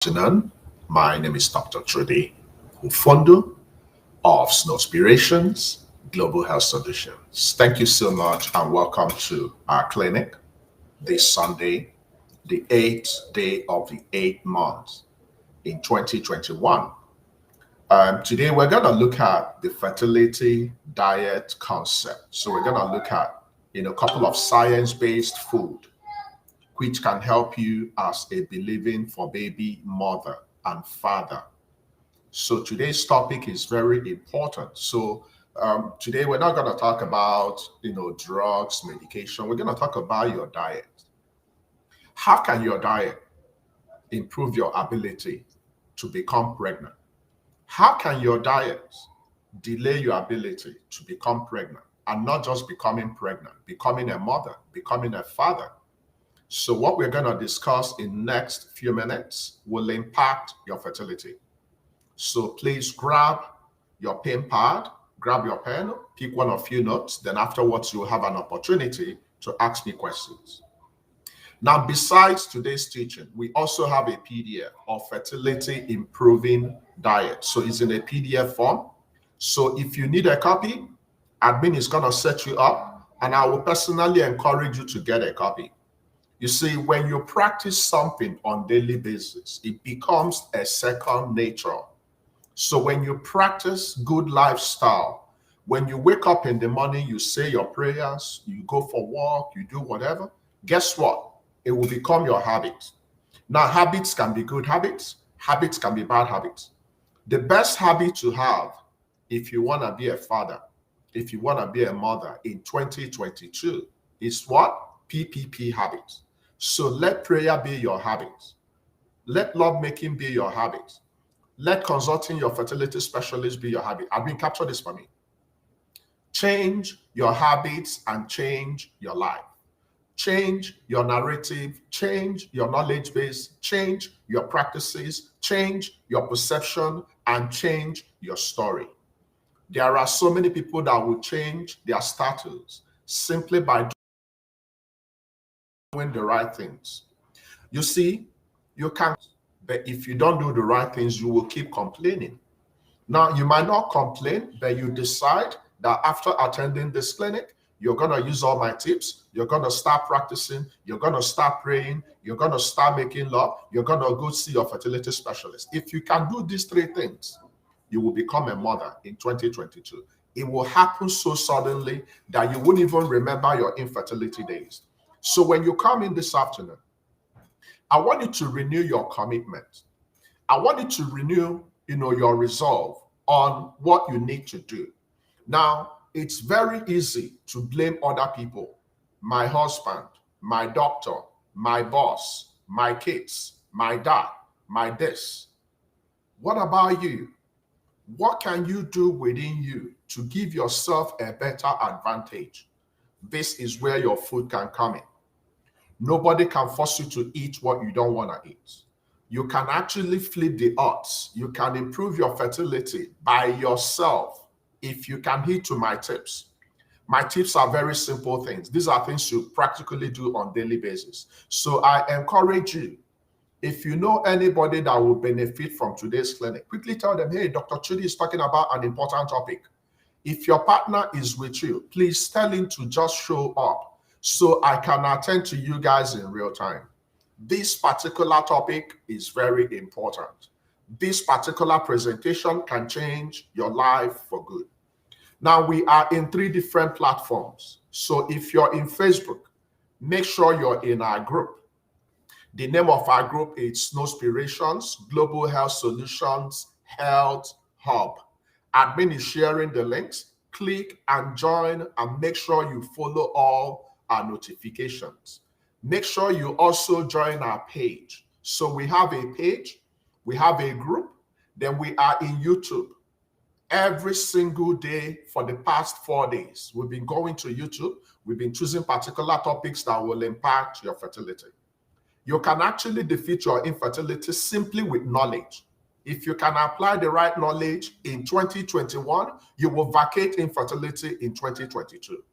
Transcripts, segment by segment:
Afternoon. My name is Dr. Chudi Ufondu of Snowspirations, Global Health Solutions. Thank you so much and welcome to our clinic this Sunday, the 8th day of the 8th month in 2021. Today, we're going to look at the fertility diet concept. So we're going to look at a couple of science-based food which can help you as a believing for baby mother and father. So today's topic is very important. So today we're not going to talk about drugs, medication. We're going to talk about your diet. How can your diet improve your ability to become pregnant? How can your diet delay your ability to become pregnant, and not just becoming pregnant, becoming a mother, becoming a father? So what we're going to discuss in next few minutes will impact your fertility. So please grab your pen pad, grab your pen, pick one of few notes, then afterwards you'll have an opportunity to ask me questions. Now, besides today's teaching, we also have a PDF of fertility improving diet. So it's in a PDF form. So if you need a copy, admin is going to set you up, and I will personally encourage you to get a copy. You see, when you practice something on daily basis, it becomes a second nature. So when you practice good lifestyle, when you wake up in the morning, you say your prayers, you go for walk, you do whatever, guess what? It will become your habit. Now, habits can be good habits can be bad habits. The best habit to have if you want to be a father, if you want to be a mother in 2022 is what? PPP habits. So let prayer be your habit. Let love making be your habit. Let consulting your fertility specialist be your habit. I've been captured this for me. Change your habits and change your life. Change your narrative, change your knowledge base, change your practices, change your perception, and change your story. There are so many people that will change their status simply by doing the right things. You see, you can, but if you don't do the right things, you will keep complaining. Now, you might not complain, but you decide that after attending this clinic, you're going to use all my tips. You're going to start practicing. You're going to start praying. You're going to start making love. You're going to go see your fertility specialist. If you can do these three things, you will become a mother in 2022. It will happen so suddenly that you wouldn't even remember your infertility days. So when you come in this afternoon, I want you to renew your commitment. I want you to renew, your resolve on what you need to do. Now, it's very easy to blame other people. My husband, my doctor, my boss, my kids, my dad, my this. What about you? What can you do within you to give yourself a better advantage? This is where your food can come in. Nobody can force you to eat what you don't want to eat. You can actually flip the odds. You can improve your fertility by yourself if you can heed to my tips. My tips are very simple things. These are things you practically do on a daily basis. So I encourage you, if you know anybody that will benefit from today's clinic, quickly tell them, hey, Dr. Chudi is talking about an important topic. If your partner is with you, please tell him to just show up so I can attend to you guys in real time. This particular topic is very important. This particular presentation can change your life for good. Now, we are in 3 different platforms. So if you're in Facebook, make sure you're in our group. The name of our group is Snowspirations, Global Health Solutions Health Hub. Admin is sharing the links. Click and join and make sure you follow all our notifications. Make sure you also join our page. So we have a page, we have a group, then we are in YouTube. Every single day for the past 4 days, we've been going to YouTube. We've been choosing particular topics that will impact your fertility. You can actually defeat your infertility simply with knowledge. If you can apply the right knowledge in 2021, you will vacate infertility in 2022.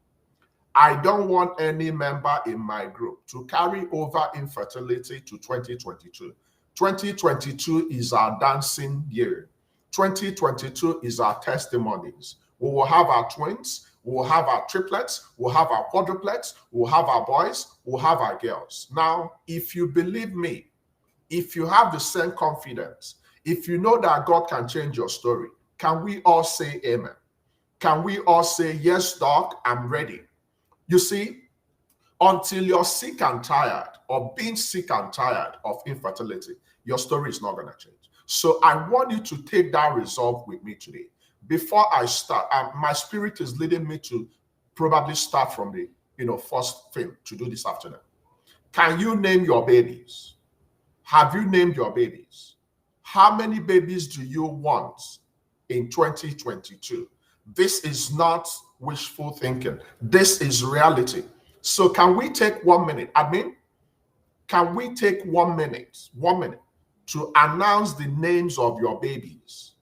I don't want any member in my group to carry over infertility to 2022. 2022 is our dancing year. 2022 is our testimonies. We will have our twins, we will have our triplets, we'll have our quadruplets, we'll have our boys, we'll have our girls. Now, if you believe me, if you have the same confidence, if you know that God can change your story, can we all say amen? Can we all say, yes, doc, I'm ready? You see, until you're sick and tired or being sick and tired of infertility, your story is not going to change. So I want you to take that resolve with me today. Before I start, my spirit is leading me to probably start from the first thing to do this afternoon. Can you name your babies? Have you named your babies? How many babies do you want in 2022? This is not wishful thinking. This is reality. So can we take 1 minute? Can we take 1 minute to announce the names of your babies?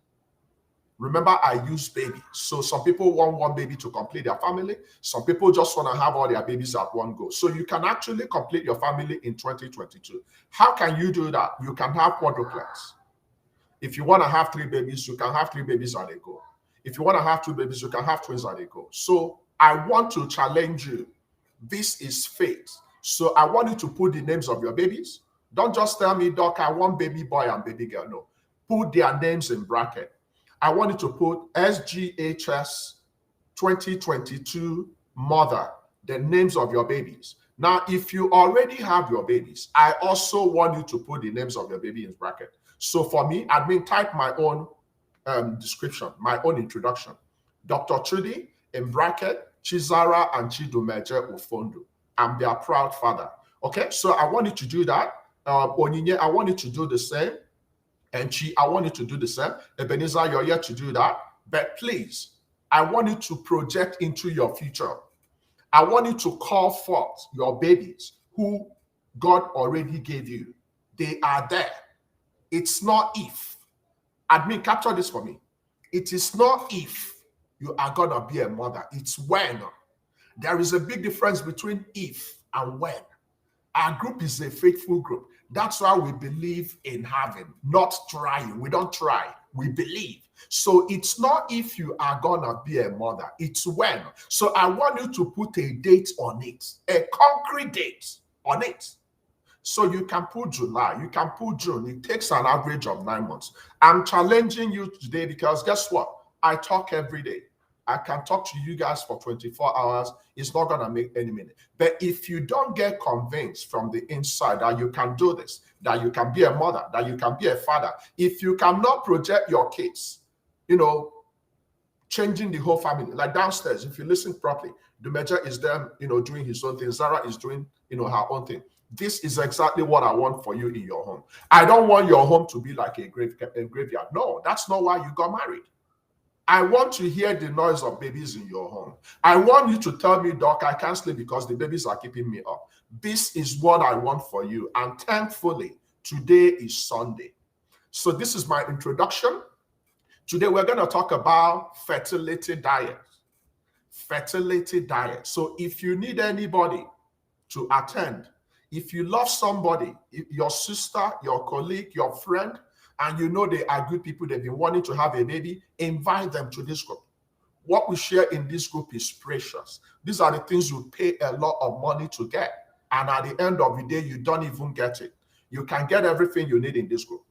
Remember, I use babies. So some people want one baby to complete their family. Some people just want to have all their babies at one go. So you can actually complete your family in 2022. How can you do that? You can have quadruplets. If you want to have 3 babies, you can have 3 babies at a go. If you want to have 2 babies, you can have twins at a go. So I want to challenge you. This is faith. So I want you to put the names of your babies. Don't just tell me, Doc, I want baby boy and baby girl. No. Put their names in bracket. I want you to put SGHS 2022 mother, the names of your babies. Now, if you already have your babies, I also want you to put the names of your baby in bracket. So for me, admin, type my own description, my own introduction. Dr. Chudi, in bracket, Chizara and Chidumeje Ufondu. I'm their proud father. Okay, so I want you to do that. Onyinye, I want you to do the same. And Chi, I want you to do the same. Ebenezer, you're here to do that. But please, I want you to project into your future. I want you to call forth your babies who God already gave you. They are there. It's not if. Admin, capture this for me. It is not if you are going to be a mother. It's when. There is a big difference between if and when. Our group is a faithful group. That's why we believe in having, not trying. We don't try. We believe. So it's not if you are going to be a mother. It's when. So I want you to put a date on it, a concrete date on it. So you can put July, you can put June. It takes an average of 9 months. I'm challenging you today because guess what? I talk every day. I can talk to you guys for 24 hours. It's not going to make any minute. But if you don't get convinced from the inside that you can do this, that you can be a mother, that you can be a father, if you cannot project your kids, changing the whole family, like downstairs, if you listen properly, the major is there, doing his own thing. Zara is doing, her own thing. This is exactly what I want for you in your home. I don't want your home to be like a graveyard. No, that's not why you got married. I want to hear the noise of babies in your home. I want you to tell me, Doc, I can't sleep because the babies are keeping me up. This is what I want for you. And thankfully, today is Sunday. So this is my introduction. Today, we're going to talk about fertility diet. Fertility diet. So if you need anybody to attend, if you love somebody, your sister, your colleague, your friend, and you know they are good people, they've been wanting to have a baby, invite them to this group. What we share in this group is precious. These are the things you pay a lot of money to get. And at the end of the day, you don't even get it. You can get everything you need in this group.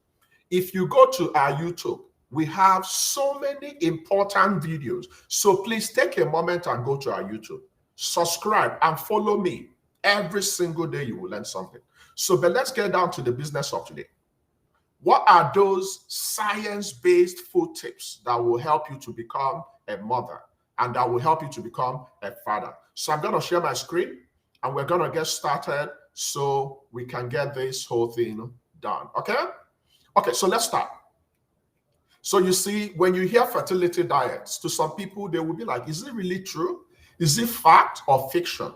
If you go to our YouTube, we have so many important videos. So please take a moment and go to our YouTube. Subscribe and follow me. Every single day you will learn something. So, but let's get down to the business of today. What are those science-based food tips that will help you to become a mother and that will help you to become a father? So I'm going to share my screen and we're going to get started so we can get this whole thing done. Okay? Okay, so let's start. So you see, when you hear fertility diets, to some people, they will be like, is it really true? Is it fact or fiction?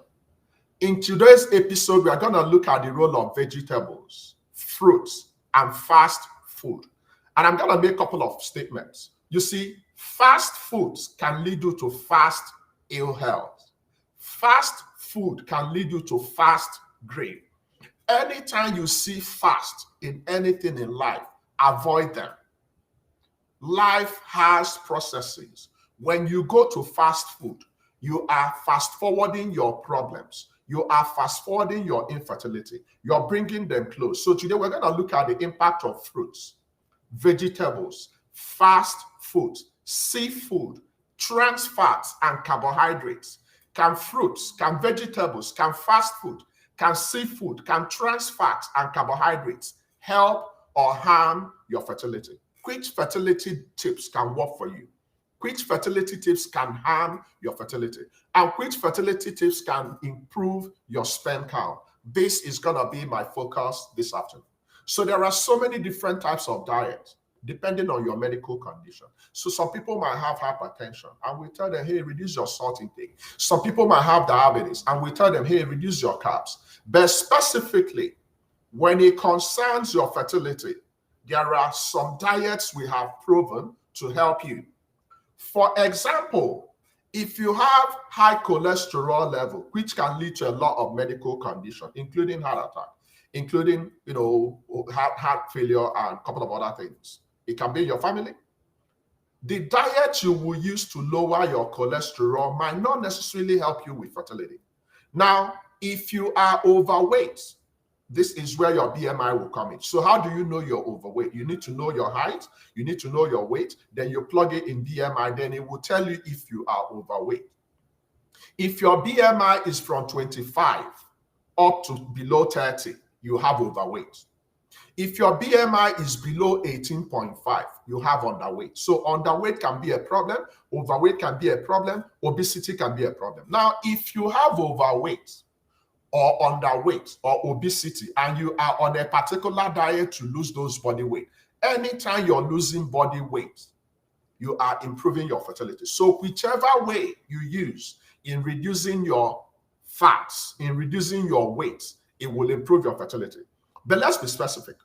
In today's episode, we are going to look at the role of vegetables, fruits, and fast food. And I'm going to make a couple of statements. You see, fast foods can lead you to fast ill health. Fast food can lead you to fast grave. Anytime you see fast in anything in life, avoid them. Life has processes. When you go to fast food, you are fast forwarding your problems. You are fast forwarding your infertility. You're bringing them close. So today we're going to look at the impact of fruits, vegetables, fast foods, seafood, trans fats, and carbohydrates. Can fruits, can vegetables, can fast food, can seafood, can trans fats and carbohydrates help or harm your fertility? Which fertility tips can work for you? Which fertility tips can harm your fertility? And which fertility tips can improve your sperm count? This is going to be my focus this afternoon. So there are so many different types of diets depending on your medical condition. So some people might have hypertension and we tell them, hey, reduce your salt intake. Some people might have diabetes and we tell them, hey, reduce your carbs. But specifically, when it concerns your fertility, there are some diets we have proven to help you. For example, if you have high cholesterol level, which can lead to a lot of medical conditions, including heart attack, including heart failure and a couple of other things. It can be in your family. The diet you will use to lower your cholesterol might not necessarily help you with fertility. Now, if you are overweight, this is where your BMI will come in. So how do you know you're overweight? You need to know your height, you need to know your weight, then you plug it in BMI, then it will tell you if you are overweight. If your BMI is from 25 up to below 30, you have overweight. If your BMI is below 18.5, you have underweight. So underweight can be a problem, overweight can be a problem, obesity can be a problem. Now, if you have overweight or underweight or obesity and you are on a particular diet to lose those body weight, anytime you're losing body weight, you are improving your fertility. So whichever way you use in reducing your fats, in reducing your weight, it will improve your fertility. But let's be specific.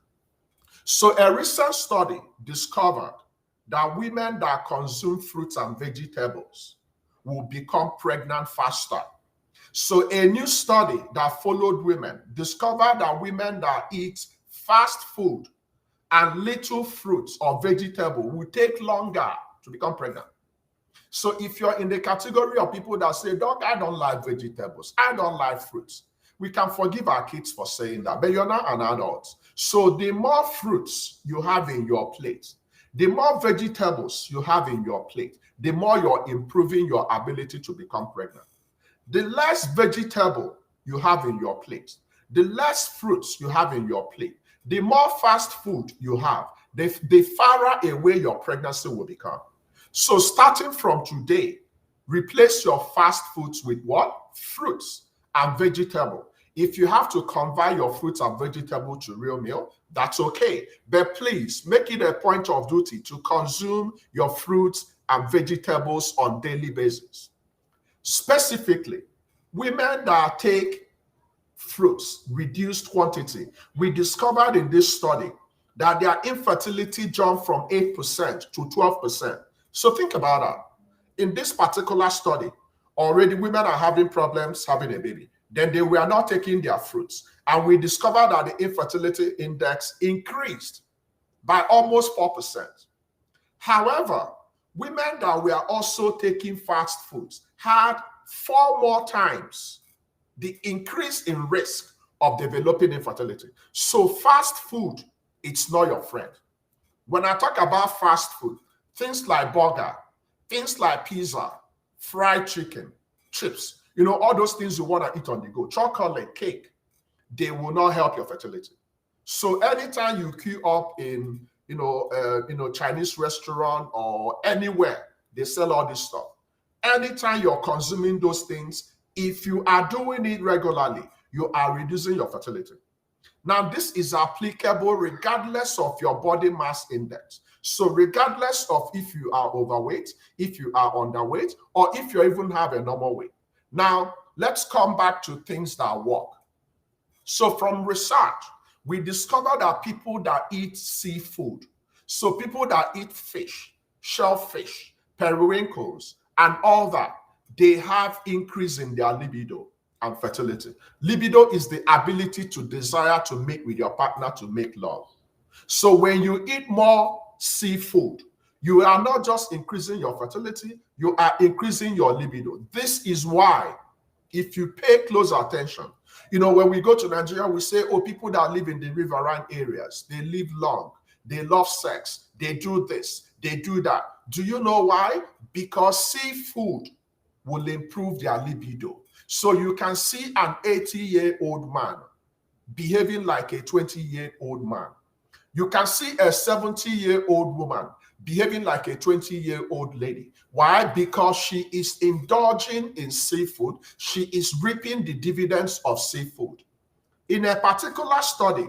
So a recent study discovered that women that consume fruits and vegetables will become pregnant faster. So a new study that followed women discovered that women that eat fast food and little fruits or vegetable will take longer to become pregnant. So if you're in the category of people that say, Doc, I don't like vegetables, I don't like fruits, we can forgive our kids for saying that, but you're not an adult. So the more fruits you have in your plate, the more vegetables you have in your plate, the more you're improving your ability to become pregnant. The less vegetable you have in your plate, the less fruits you have in your plate, the more fast food you have, the farther away your pregnancy will become. So starting from today, replace your fast foods with what? Fruits and vegetable. If you have to convert your fruits and vegetable to real meal, that's okay. But please make it a point of duty to consume your fruits and vegetables on a daily basis. Specifically, women that take fruits, reduced quantity, we discovered in this study that their infertility jumped from 8% to 12%. So think about that. In this particular study, already women are having problems having a baby. Then they were not taking their fruits. And we discovered that the infertility index increased by almost 4%. However, women that were also taking fast foods had 4 more times the increase in risk of developing infertility. So fast food, it's not your friend. When I talk about fast food, things like burger, things like pizza, fried chicken, chips, all those things you want to eat on the go, chocolate, cake, they will not help your fertility. So anytime you queue up in Chinese restaurant or anywhere, they sell all this stuff. Anytime you're consuming those things, if you are doing it regularly, you are reducing your fertility. Now, this is applicable regardless of your body mass index. So regardless of if you are overweight, if you are underweight, or if you even have a normal weight. Now, let's come back to things that work. So from research, we discovered that people that eat seafood, so people that eat fish, shellfish, periwinkles, and all that, they have increase in their libido and fertility. Libido is the ability to desire to mate with your partner, to make love. So when you eat more seafood, you are not just increasing your fertility, you are increasing your libido. This is why, if you pay close attention, you know, when we go to Nigeria, we say, oh, people that live in the riverine areas, they live long, they love sex, they do this, they do that. Do you know why? Because seafood will improve their libido. So you can see an 80-year-old man behaving like a 20-year-old man. You can see a 70-year-old woman behaving like a 20-year-old lady. Why? Because she is indulging in seafood. She is reaping the dividends of seafood. In a particular study,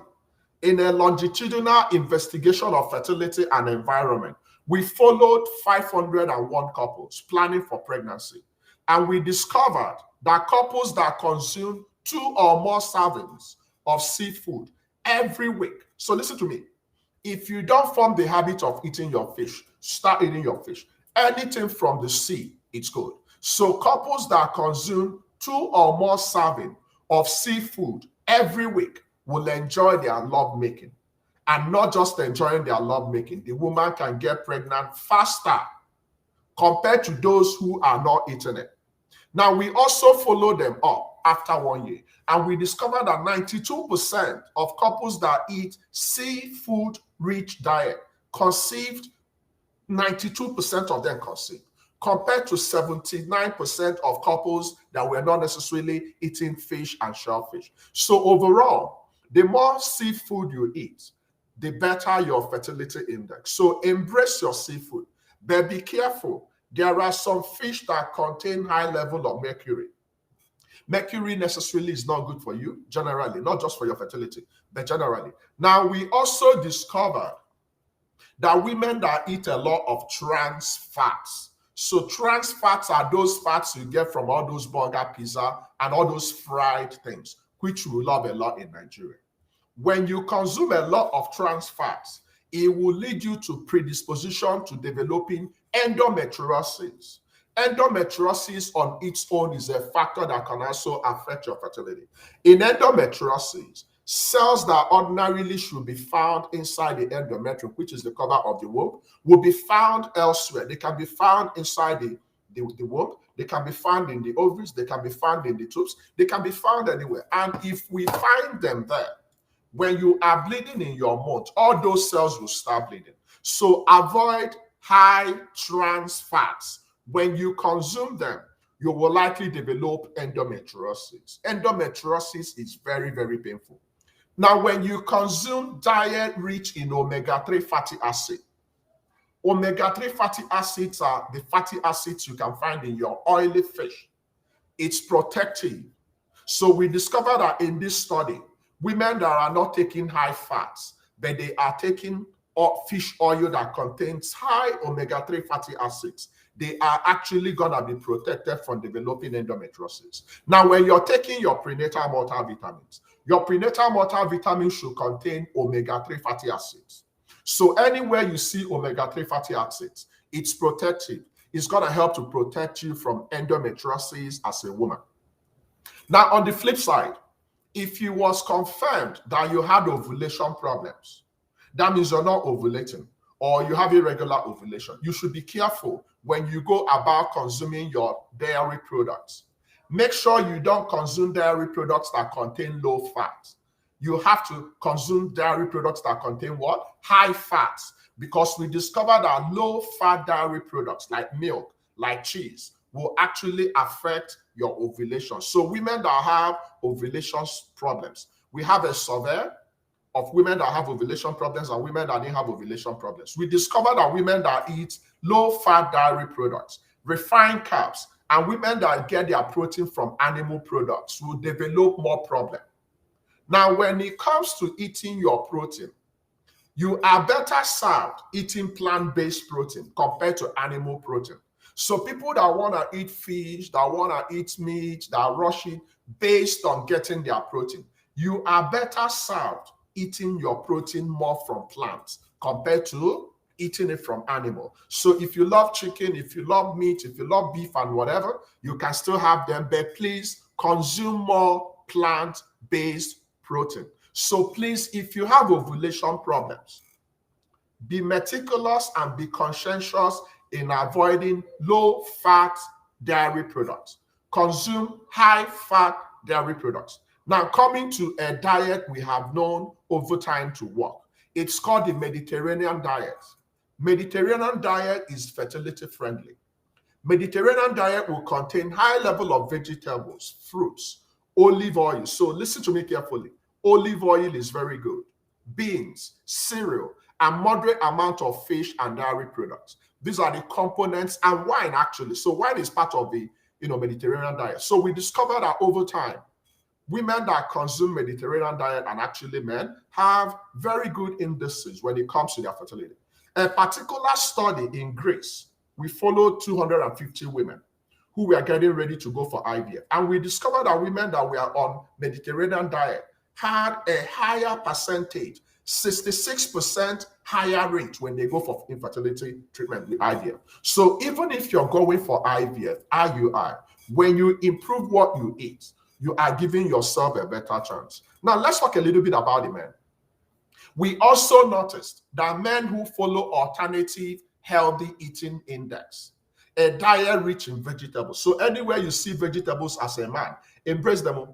in a longitudinal investigation of fertility and environment, we followed 501 couples planning for pregnancy. And we discovered that couples that consume 2 or more servings of seafood every week. So listen to me. If you don't form the habit of eating your fish, start eating your fish. Anything from the sea, it's good. So couples that consume 2 or more serving of seafood every week will enjoy their lovemaking. And not just enjoying their lovemaking, the woman can get pregnant faster compared to those who are not eating it. Now, we also follow them up after 1 year, and we discovered that 92% of couples that eat seafood-rich diet conceived, 92% of them conceived, compared to 79% of couples that were not necessarily eating fish and shellfish. So overall, the more seafood you eat, the better your fertility index. So embrace your seafood, but be careful. There are some fish that contain high level of mercury. Mercury necessarily is not good for you, generally, not just for your fertility, but generally. Now, we also discovered that women that eat a lot of trans fats. So trans fats are those fats you get from all those burger, pizza, and all those fried things, which we love a lot in Nigeria. When you consume a lot of trans fats, it will lead you to predisposition to developing endometriosis. Endometriosis on its own is a factor that can also affect your fertility. In endometriosis, cells that ordinarily should be found inside the endometrium, which is the cover of the womb, will be found elsewhere. They can be found inside the womb. They can be found in the ovaries. They can be found in the tubes. They can be found anywhere. And if we find them there, when you are bleeding in your month, all those cells will start bleeding. So avoid high trans fats. When you consume them, you will likely develop endometriosis. Endometriosis is very, very painful. Now, when you consume diet rich in omega-3 fatty acid, omega-3 fatty acids are the fatty acids you can find in your oily fish. It's protective. So we discovered that in this study, women that are not taking high fats, but they are taking fish oil that contains high omega-3 fatty acids, they are actually going to be protected from developing endometriosis. Now, when you're taking your prenatal multivitamins, your prenatal multivitamins should contain omega-3 fatty acids. So anywhere you see omega-3 fatty acids, it's protective. It's going to help to protect you from endometriosis as a woman. Now, on the flip side, if it was confirmed that you had ovulation problems, that means you're not ovulating or you have irregular ovulation, you should be careful when you go about consuming your dairy products. Make sure you don't consume dairy products that contain low fat. You have to consume dairy products that contain what? High fats. Because we discovered that low fat dairy products like milk, like cheese, will actually affect your ovulation. So women that have ovulation problems, we have a survey of women that have ovulation problems and women that didn't have ovulation problems. We discovered that women that eat low-fat dairy products, refined carbs, and women that get their protein from animal products will develop more problem. Now, when it comes to eating your protein, you are better served eating plant-based protein compared to animal protein. So people that want to eat fish, that want to eat meat, that rush it based on getting their protein, you are better served eating your protein more from plants compared to eating it from animal. So if you love chicken, if you love meat, if you love beef and whatever, you can still have them, but please consume more plant-based protein. So please, if you have ovulation problems, be meticulous and be conscientious in avoiding low-fat dairy products. Consume high-fat dairy products. Now, coming to a diet we have known over time to work. It's called the Mediterranean diet. Mediterranean diet is fertility friendly. Mediterranean diet will contain high level of vegetables, fruits, olive oil. So listen to me carefully. Olive oil is very good. Beans, cereal, and moderate amount of fish and dairy products. These are the components, and wine actually. So wine is part of the Mediterranean diet. So we discovered that over time, women that consume Mediterranean diet and actually men have very good indices when it comes to their fertility. A particular study in Greece, we followed 250 women who were getting ready to go for IVF. And we discovered that women that were on Mediterranean diet had a higher percentage, 66% higher rate when they go for infertility treatment with IVF. So even if you're going for IVF, IUI, when you improve what you eat, you are giving yourself a better chance. Now, let's talk a little bit about the men. We also noticed that men who follow alternative healthy eating index, a diet rich in vegetables. So anywhere you see vegetables as a man, embrace them.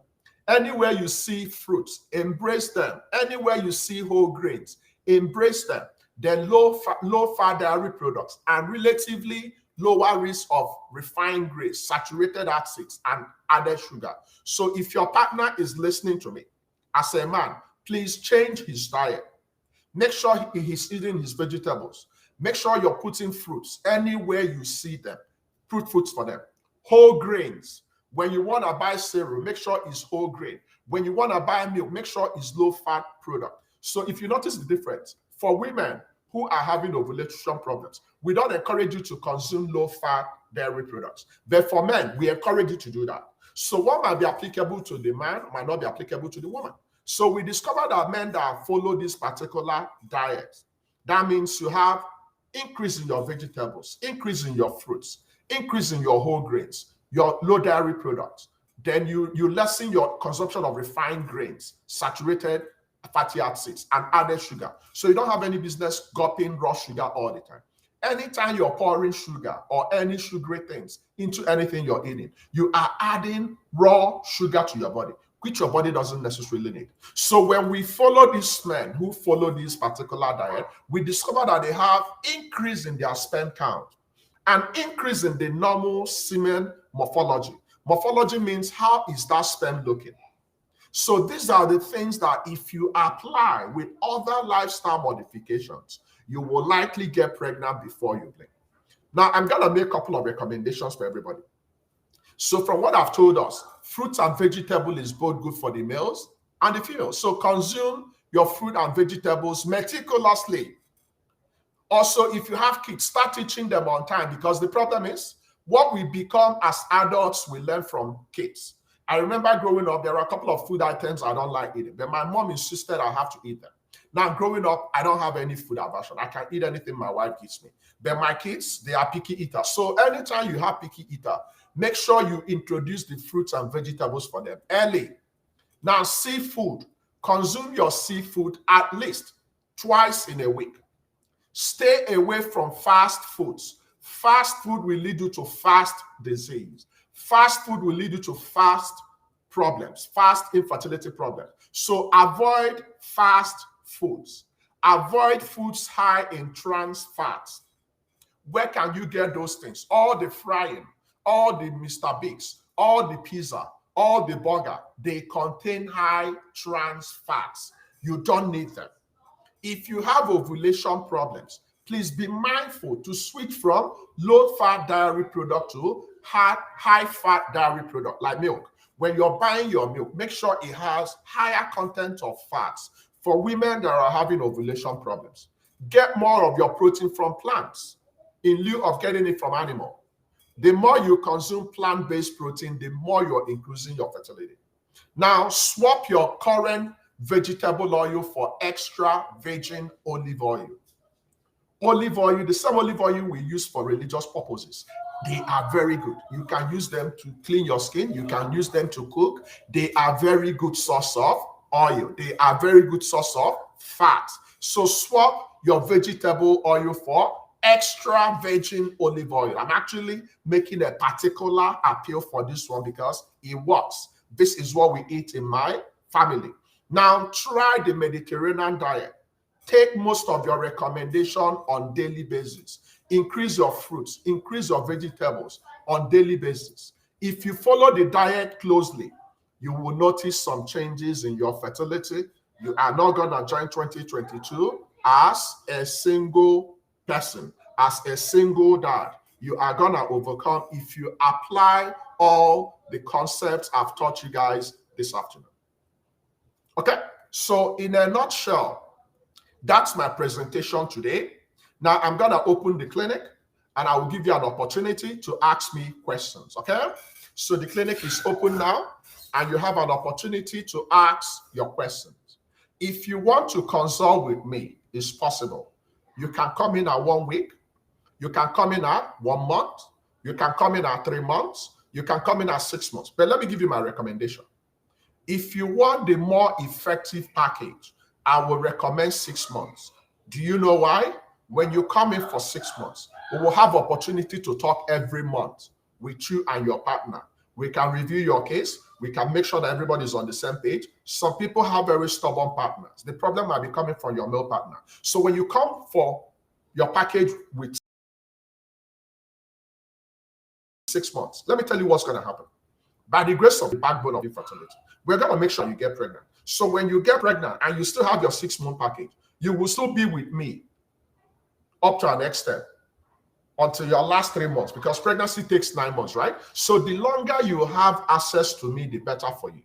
Anywhere you see fruits, embrace them. Anywhere you see whole grains, embrace them. Then low-fat dairy products and relatively lower risk of refined grades, saturated acids, and added sugar. So if your partner is listening to me, as a man, please change his diet. Make sure he's eating his vegetables. Make sure you're putting fruits anywhere you see them. Put fruits for them. Whole grains. When you want to buy cereal, make sure it's whole grain. When you want to buy milk, make sure it's low-fat product. So if you notice the difference, for women who are having ovulation problems, we don't encourage you to consume low-fat dairy products. But for men, we encourage you to do that. So what might be applicable to the man might not be applicable to the woman. So we discovered that men that follow this particular diet, that means you have increase in your vegetables, increase in your fruits, increase in your whole grains, your low dairy products. Then you lessen your consumption of refined grains, saturated fatty acids, and added sugar. So you don't have any business gulping raw sugar all the time. Anytime you're pouring sugar or any sugary things into anything you're eating, you are adding raw sugar to your body, which your body doesn't necessarily need. So when we follow these men who follow this particular diet, we discover that they have increase in their sperm count, an increase in the normal semen morphology. Morphology means how is that sperm looking? So these are the things that if you apply with other lifestyle modifications, you will likely get pregnant before you blink. Now, I'm going to make a couple of recommendations for everybody. So from what I've told us, fruits and vegetable is both good for the males and the females. So consume your fruit and vegetables meticulously. Also, if you have kids, start teaching them on time, because the problem is what we become as adults, we learn from kids. I remember growing up, there are a couple of food items I don't like eating, but my mom insisted I have to eat them. Now, growing up, I don't have any food aversion. I can eat anything my wife gives me. But my kids, they are picky eaters. So anytime you have picky eater, make sure you introduce the fruits and vegetables for them early. Now, seafood. Consume your seafood at least twice in a week. Stay away from fast foods. Fast food will lead you to fast disease. Fast food will lead you to fast problems, fast infertility problems. So avoid fast foods. Avoid foods high in trans fats. Where can you get those things? All the frying, all the Mr. Bigs, all the pizza, all the burger, they contain high trans fats. You don't need them. If you have ovulation problems, please be mindful to switch from low-fat dairy product to high-fat dairy product like milk. When you're buying your milk, make sure it has higher content of fats. For women that are having ovulation problems, get more of your protein from plants in lieu of getting it from animal. The more you consume plant-based protein, the more you're increasing your fertility. Now, swap your current vegetable oil for extra virgin olive oil. Olive oil, the same olive oil we use for religious purposes. They are very good. You can use them to clean your skin. You can use them to cook. They are very good source of oil. They are very good source of fat. So swap your vegetable oil for extra virgin olive oil. I'm actually making a particular appeal for this one because it works. This is what we eat in my family. Now try the Mediterranean diet. Take most of your recommendation on daily basis. Increase your fruits, increase your vegetables on daily basis. If you follow the diet closely, you will notice some changes in your fertility. You are not going to join 2022 as a single person, as a single dad. You are going to overcome if you apply all the concepts I've taught you guys this afternoon. Okay, so in a nutshell, that's my presentation today. Now I'm going to open the clinic and I will give you an opportunity to ask me questions, okay? So the clinic is open now and you have an opportunity to ask your questions. If you want to consult with me, it's possible. You can come in at 1 week. You can come in at 1 month. You can come in at 3 months. You can come in at 6 months. But let me give you my recommendation. If you want the more effective package, I will recommend 6 months. Do you know why? When you come in for 6 months, we will have opportunity to talk every month with you and your partner. We can review your case. We can make sure that everybody is on the same page. Some people have very stubborn partners. The problem might be coming from your male partner. So when you come for your package with 6 months, let me tell you what's going to happen. By the grace of the backbone of infertility, we're going to make sure you get pregnant. So when you get pregnant and you still have your 6-month package, you will still be with me up to an extent until your last 3 months, because pregnancy takes 9 months, right? So the longer you have access to me, the better for you.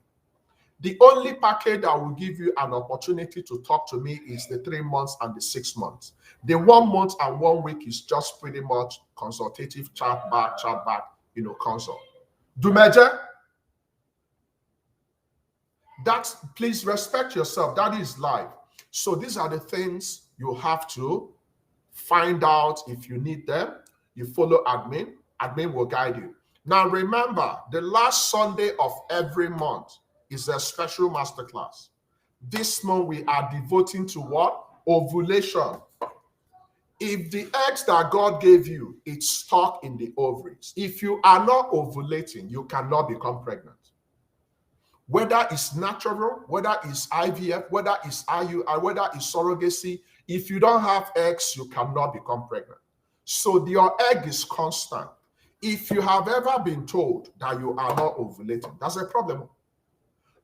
The only package that will give you an opportunity to talk to me is the 3 months and the 6 months. The 1 month and 1 week is just pretty much consultative, chat back, consult. Do measure? That's, please respect yourself. That is life. So these are the things you have to find out. If you need them, you follow admin. Admin will guide you. Now remember, the last Sunday of every month is a special masterclass. This month we are devoting to what? Ovulation. If the eggs that God gave you, it's stuck in the ovaries. If you are not ovulating, you cannot become pregnant. Whether it's natural, whether it's IVF, whether it's IUI, whether it's surrogacy, if you don't have eggs, you cannot become pregnant. So your egg is constant. If you have ever been told that you are not ovulating, that's a problem.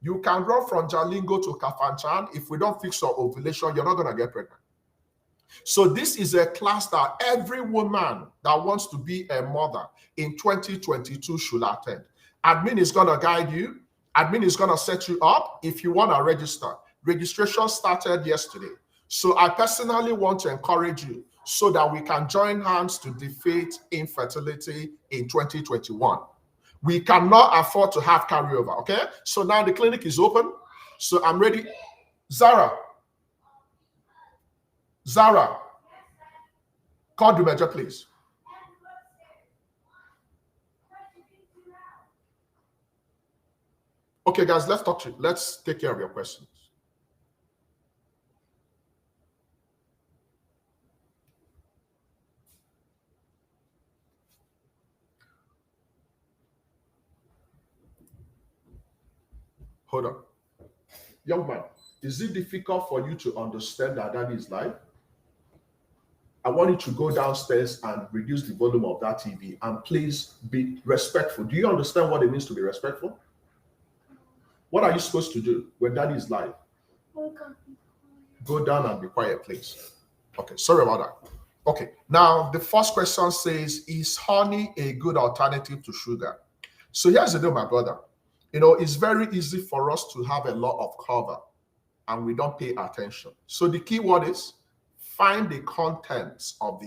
You can run from Jalingo to Kafanchan. If we don't fix your ovulation, you're not going to get pregnant. So this is a class that every woman that wants to be a mother in 2022 should attend. Admin is going to guide you. Admin is going to set you up if you want to register. Registration started yesterday. So I personally want to encourage you so that we can join hands to defeat infertility in 2021. We cannot afford to have carryover, okay? So now the clinic is open. So I'm ready. Zara, call the major, please. Okay, guys, let's talk to you. Let's take care of your questions. Hold on. Young man, is it difficult for you to understand that that is life? I want you to go downstairs and reduce the volume of that TV, and please be respectful. Do you understand what it means to be respectful? What are you supposed to do when daddy is live? Go down and be quiet, please. Okay, sorry about that. Okay, now the first question says, is honey a good alternative to sugar? So here's the deal, my brother. It's very easy for us to have a lot of cover and we don't pay attention. So the key word is find the contents of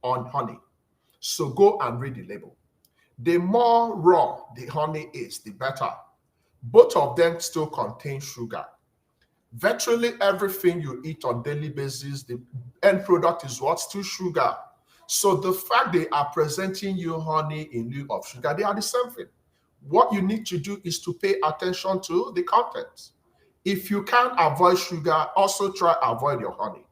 on honey. So go and read the label. The more raw the honey is, the better. Both of them still contain sugar. Virtually everything you eat on daily basis, the end product is what? Still sugar. So the fact they are presenting you honey in lieu of sugar, they are the same thing. What you need to do is to pay attention to the contents. If you can't avoid sugar, also try avoid your honey.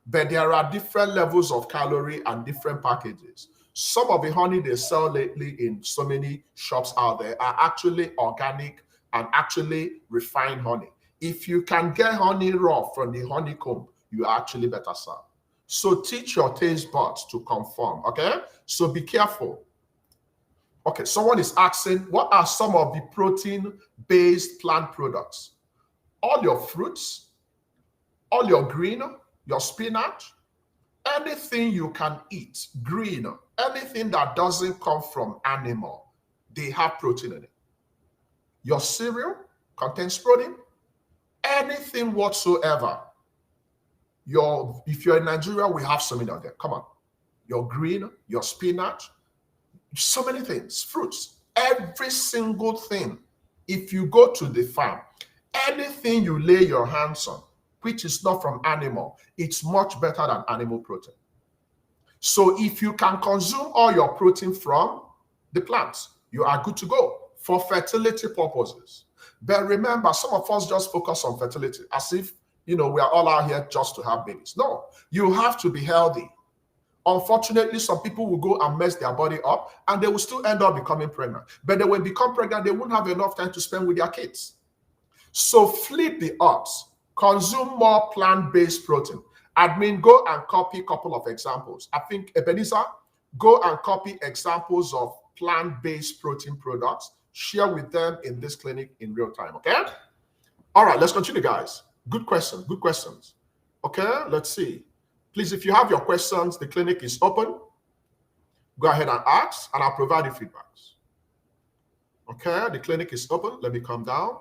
But there are different levels of calorie and different packages. Some of the honey they sell lately in so many shops out there are actually organic and actually refined honey. If you can get honey raw from the honeycomb, you are actually better served. So teach your taste buds to conform, okay? So be careful. Okay, someone is asking, what are some of the protein-based plant products? All your fruits, all your green, your spinach, anything you can eat, green, anything that doesn't come from animal, they have protein in it. Your cereal contains protein, anything whatsoever. If you're in Nigeria, we have so many of them. Come on. Your green, your spinach, so many things, fruits, every single thing. If you go to the farm, anything you lay your hands on, which is not from animal, it's much better than animal protein. So if you can consume all your protein from the plants, you are good to go for fertility purposes. But remember, some of us just focus on fertility as if, we are all out here just to have babies. No, you have to be healthy. Unfortunately, some people will go and mess their body up and they will still end up becoming pregnant. But they will become pregnant, they won't have enough time to spend with their kids. So flip the odds. Consume more plant-based protein. Admin, go and copy a couple of examples. I think, Ebenezer, go and copy examples of plant-based protein products. Share with them in this clinic in real time, okay? All right, let's continue, guys. Good questions, good questions. Okay, let's see. Please, if you have your questions, the clinic is open. Go ahead and ask, and I'll provide you feedbacks. Okay, the clinic is open. Let me come down.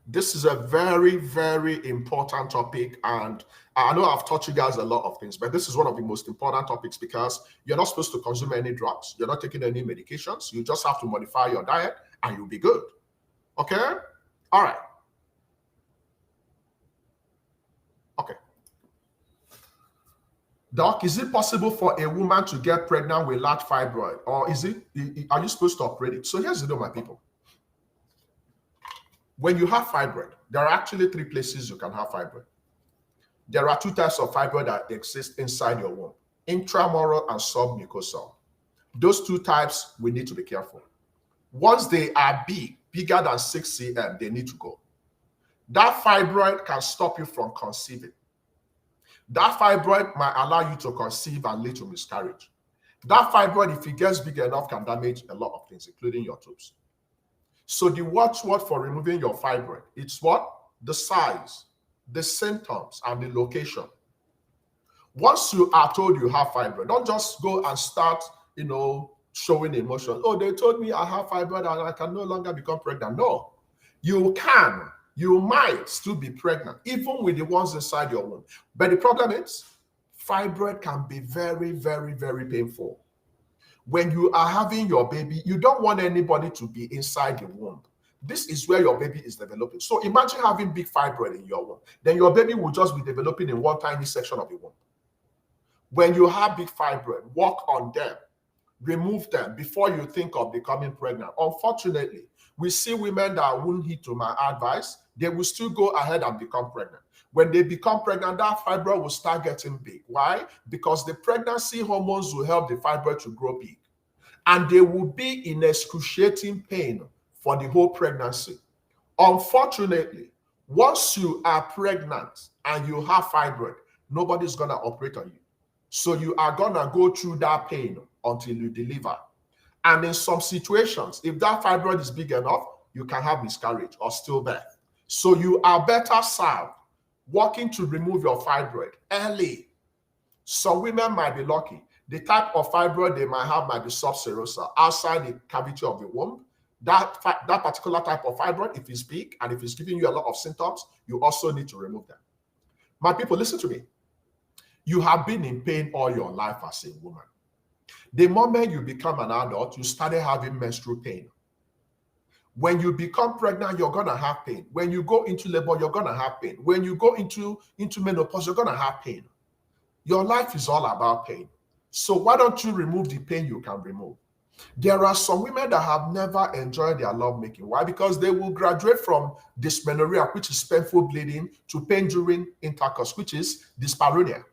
This is a very, very important topic, and I know I've taught you guys a lot of things, but this is one of the most important topics because you're not supposed to consume any drugs. You're not taking any medications. You just have to modify your diet, and you'll be good. Okay? All right. Okay. Doc, is it possible for a woman to get pregnant with large fibroid, or are you supposed to operate it? So here's the deal, my people. When you have fibroid, there are actually 3 places you can have fibroid. There are 2 types of fibroid that exist inside your womb: intramural and submucosal. Those 2 types, we need to be careful. Once they are bigger than 6 cm, they need to go. That fibroid can stop you from conceiving. That fibroid might allow you to conceive and lead to miscarriage. That fibroid, if it gets big enough, can damage a lot of things, including your tubes. So the watchword for removing your fibroid, it's what? The size, the symptoms, and the location. Once you are told you have fibroid, don't just go and start, showing emotion. Oh, they told me I have fibroid and I can no longer become pregnant. No, you might still be pregnant, even with the ones inside your womb. But the problem is, fibroid can be very, very, very painful. When you are having your baby, you don't want anybody to be inside the womb. This is where your baby is developing. So imagine having big fibroid in your womb. Then your baby will just be developing in one tiny section of the womb. When you have big fibroid, work on them. Remove them before you think of becoming pregnant. Unfortunately, we see women that won't heed to my advice. They will still go ahead and become pregnant. When they become pregnant, that fibroid will start getting big. Why? Because the pregnancy hormones will help the fibroid to grow big. And they will be in excruciating pain for the whole pregnancy. Unfortunately, once you are pregnant and you have fibroid, nobody's going to operate on you. So you are going to go through that pain until you deliver. And in some situations, if that fibroid is big enough, you can have miscarriage or stillbirth. So you are better served working to remove your fibroid early. Some women might be lucky. The type of fibroid they might have might be subserosal, outside the cavity of the womb. That particular type of fibroid, if it's big and if it's giving you a lot of symptoms, you also need to remove them. My people, listen to me. You have been in pain all your life as a woman. The moment you become an adult, you started having menstrual pain. When you become pregnant, you're going to have pain. When you go into labor, you're going to have pain. When you go into menopause, you're going to have pain. Your life is all about pain. So why don't you remove the pain you can remove? There are some women that have never enjoyed their lovemaking. Why? Because they will graduate from dysmenorrhea, which is painful bleeding, to pain during intercourse, which is dyspareunia,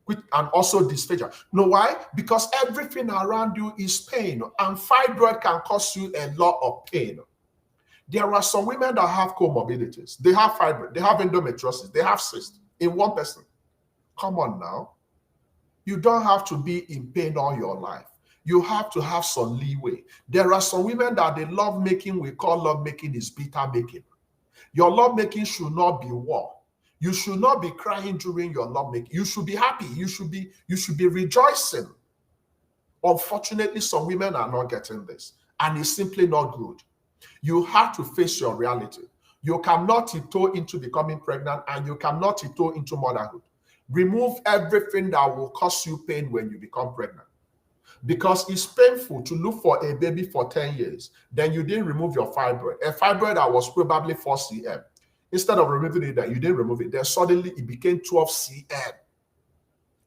and also dysphagia. Know why? Because everything around you is pain, and fibroid can cause you a lot of pain. There are some women that have comorbidities. They have fibroid, they have endometriosis, they have cysts in one person. Come on now. You don't have to be in pain all your life. You have to have some leeway. There are some women that the love making we call love making is bitter making. Your love making should not be war. You should not be crying during your love making. You should be happy. You should be rejoicing. Unfortunately, some women are not getting this, and it's simply not good. You have to face your reality. You cannot tiptoe into becoming pregnant, and you cannot tiptoe into motherhood. Remove everything that will cause you pain when you become pregnant. Because it's painful to look for a baby for 10 years. Then you didn't remove your fibroid. A fibroid that was probably 4 cm. Instead of removing it, that you didn't remove it. Then suddenly it became 12 cm.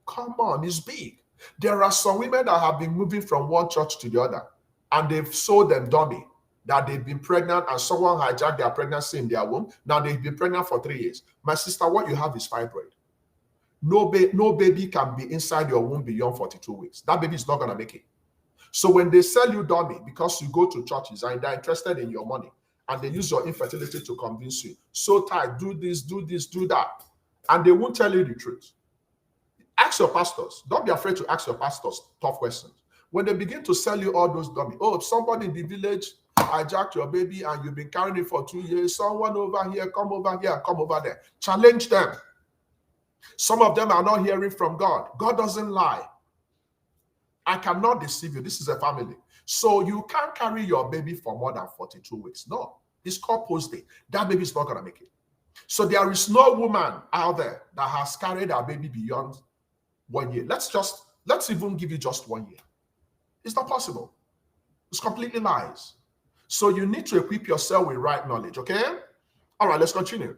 Come on, it's big. There are some women that have been moving from one church to the other, and they've sold them dummy that they've been pregnant and someone hijacked their pregnancy in their womb. Now they've been pregnant for 3 years. My sister, what you have is fibroid. No baby can be inside your womb beyond 42 weeks. That baby is not going to make it. So when they sell you dummy because you go to churches and they're interested in your money, and they use your infertility to convince you, so tight, do this, do that, and they won't tell you the truth. Ask your pastors. Don't be afraid to ask your pastors tough questions. When they begin to sell you all those dummy, oh, if somebody in the village hijacked your baby and you've been carrying it for 2 years, someone over here, come over here, come over there. Challenge them. Some of them are not hearing from God. God doesn't lie. I cannot deceive you. This is a family. So you can't carry your baby for more than 42 weeks. No. It's called post-day. That baby is not going to make it. So there is no woman out there that has carried her baby beyond 1 year. Let's even give you just 1 year. It's not possible. It's completely lies. So you need to equip yourself with right knowledge, okay? All right, let's continue.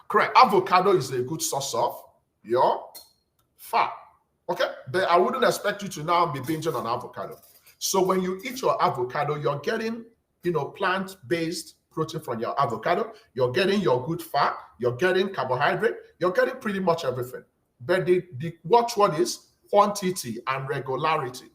Correct. Avocado is a good source of your fat. Okay? But I wouldn't expect you to now be binging on avocado. So when you eat your avocado, you're getting, plant-based protein from your avocado. You're getting your good fat. You're getting carbohydrate. You're getting pretty much everything. But the watchword is quantity and regularity.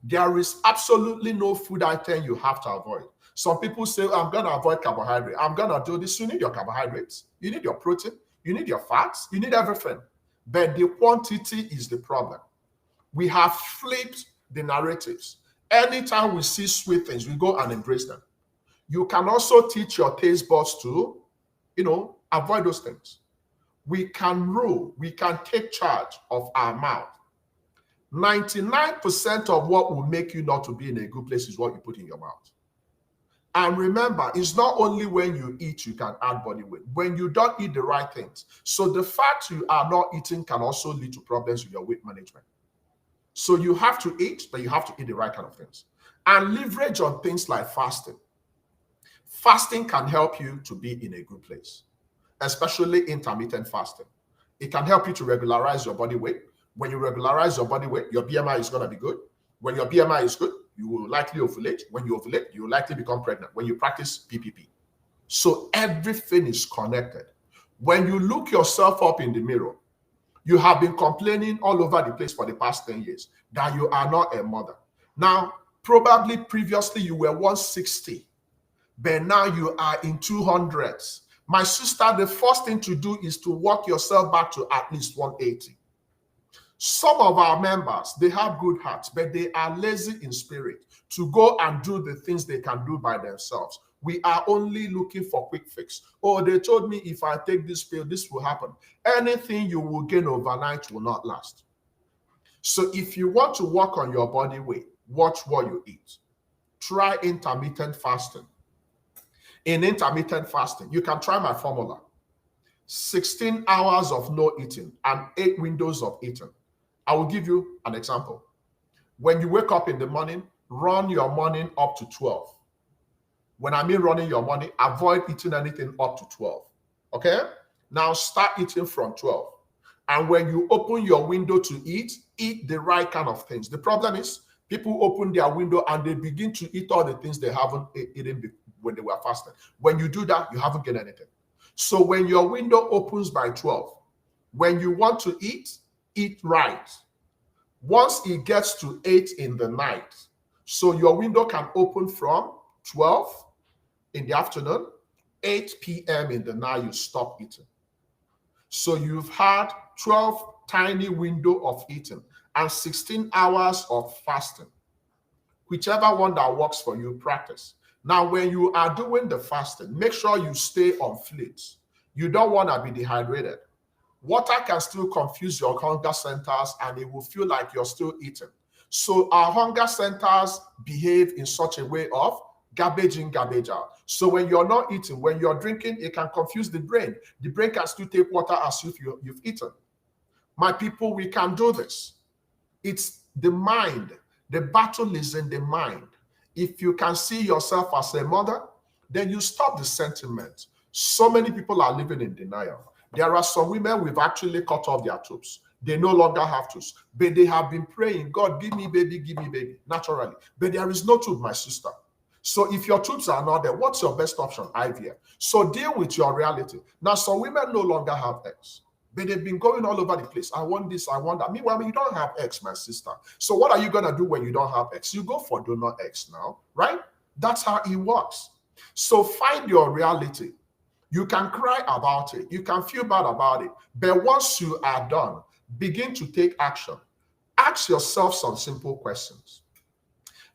There is absolutely no food item you have to avoid. Some people say, I'm going to avoid carbohydrate. I'm going to do this. You need your carbohydrates. You need your protein. You need your fats. You need everything. But the quantity is the problem. We have flipped the narratives. Anytime we see sweet things, we go and embrace them. You can also teach your taste buds to, avoid those things. We can rule. We can take charge of our mouth. 99% of what will make you not to be in a good place is what you put in your mouth. And remember, it's not only when you eat you can add body weight. When you don't eat the right things. So the fact you are not eating can also lead to problems with your weight management. So you have to eat, but you have to eat the right kind of things. And leverage on things like fasting. Fasting can help you to be in a good place, especially intermittent fasting. It can help you to regularize your body weight. When you regularize your body weight, your BMI is going to be good. When your BMI is good, you will likely ovulate. When you ovulate, you will likely become pregnant when you practice PPP. So everything is connected. When you look yourself up in the mirror, you have been complaining all over the place for the past 10 years that you are not a mother. Now, probably previously you were 160, but now you are in 200s. My sister, the first thing to do is to walk yourself back to at least 180. Some of our members, they have good hearts, but they are lazy in spirit to go and do the things they can do by themselves. We are only looking for quick fix. Oh, they told me if I take this pill, this will happen. Anything you will gain overnight will not last. So if you want to work on your body weight, watch what you eat. Try intermittent fasting. In intermittent fasting, you can try my formula. 16 hours of no eating and 8 windows of eating. I will give you an example. When you wake up in the morning, run your morning up to 12. When I mean running your money, avoid eating anything up to 12. Okay? Now start eating from 12. And when you open your window to eat the right kind of things. The problem is people open their window and they begin to eat all the things they haven't eaten when they were fasting. When you do that, you haven't gained anything. So when your window opens by 12, when you want to eat right. Once it gets to 8 in the night, so your window can open from 12 in the afternoon, 8 p.m. in the night, you stop eating. So you've had 12 tiny window of eating and 16 hours of fasting. Whichever one that works for you, practice. Now, when you are doing the fasting, make sure you stay on fleet. You don't want to be dehydrated. Water can still confuse your hunger centers and it will feel like you're still eating. So our hunger centers behave in such a way of garbage in, garbage out. So when you're not eating, when you're drinking, it can confuse the brain. The brain can still take water as if you've eaten. My people, we can do this. It's the mind. The battle is in the mind. If you can see yourself as a mother, then you stop the sentiment. So many people are living in denial. There are some women we've actually cut off their tubes. They no longer have tubes, but they have been praying, God, give me baby, naturally. But there is no tube, my sister. So if your tubes are not there, what's your best option? IVF. So deal with your reality. Now, some women no longer have eggs, but they've been going all over the place. I want this, I want that. Meanwhile, you don't have eggs, my sister. So what are you going to do when you don't have eggs? You go for donor eggs now, right? That's how it works. So find your reality. You can cry about it. You can feel bad about it. But once you are done, begin to take action. Ask yourself some simple questions.